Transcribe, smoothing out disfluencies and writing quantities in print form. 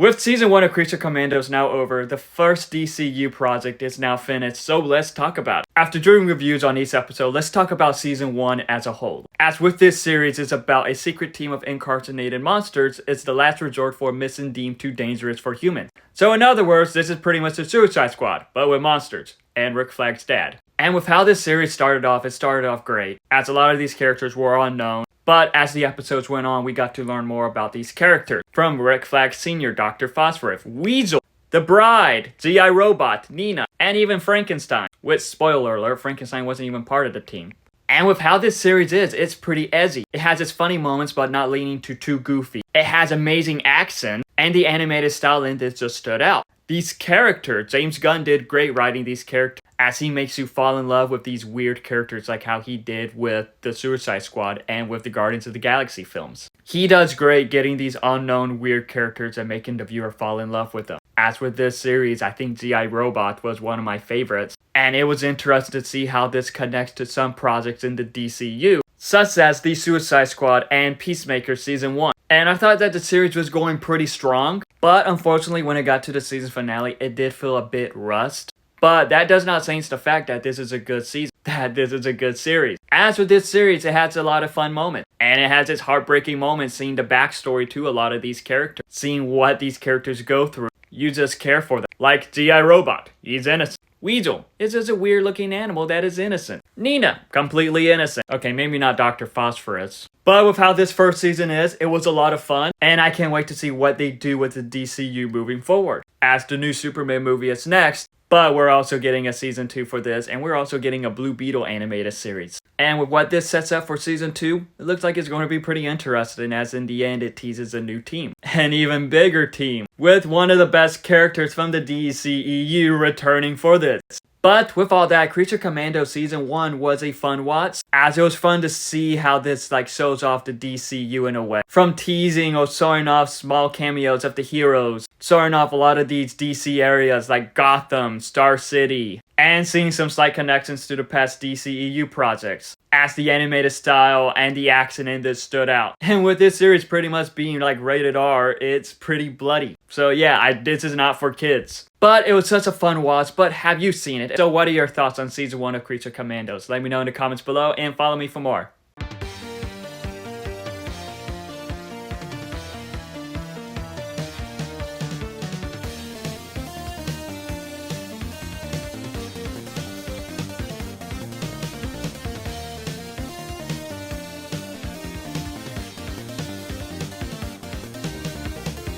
With season 1 of Creature Commandos now over, the first DCEU project is now finished, so let's talk about it. After doing reviews on each episode, let's talk about season 1 as a whole. As with this series, it's about a secret team of incarcerated monsters. It's the last resort for a mission deemed too dangerous for humans. So in other words, this is pretty much the Suicide Squad, but with monsters, and Rick Flagg's dad. And with how this series started off, it started off great, as a lot of these characters were unknown. But as the episodes went on, we got to learn more about these characters. From Rick Flag Sr., Dr. Phosphorus, Weasel, the Bride, G.I. Robot, Nina, and even Frankenstein. Which, spoiler alert, Frankenstein wasn't even part of the team. And with how this series is, it's pretty edgy. It has its funny moments, but not leaning to too goofy. It has amazing action, and the animated style in this just stood out. These characters, James Gunn did great writing these characters, as he makes you fall in love with these weird characters like how he did with the Suicide Squad and with the Guardians of the Galaxy films. He does great getting these unknown weird characters and making the viewer fall in love with them. As with this series, I think G.I. Robot was one of my favorites, and it was interesting to see how this connects to some projects in the DCU, such as the Suicide Squad and Peacemaker Season 1. And I thought that the series was going pretty strong, but unfortunately when it got to the season finale, it did feel a bit rushed. But that does not change the fact that this is a good season, that this is a good series. As with this series, it has a lot of fun moments. And it has its heartbreaking moments seeing the backstory to a lot of these characters. Seeing what these characters go through. You just care for them. Like G.I. Robot, he's innocent. Weasel is just a weird looking animal that is innocent. Nina, completely innocent. Okay, maybe not Dr. Phosphorus. But with how this first season is, it was a lot of fun. And I can't wait to see what they do with the DCU moving forward. As the new Superman movie is next. But we're also getting a season 2 for this, and we're also getting a Blue Beetle animated series. And with what this sets up for season 2, it looks like it's going to be pretty interesting, as in the end it teases a new team. An even bigger team, with one of the best characters from the DCEU returning for this. But with all that, Creature Commando Season 1 was a fun watch, as it was fun to see how this shows off the DCU in a way. From teasing or showing off small cameos of the heroes, showing off a lot of these DC areas like Gotham, Star City, and seeing some slight connections to the past DCEU projects, as the animated style and the action in this stood out. And with this series pretty much being rated R, it's pretty bloody. So yeah, this is not for kids. But it was such a fun watch, but have you seen it? So what are your thoughts on Season 1 of Creature Commandos? Let me know in the comments below and follow me for more.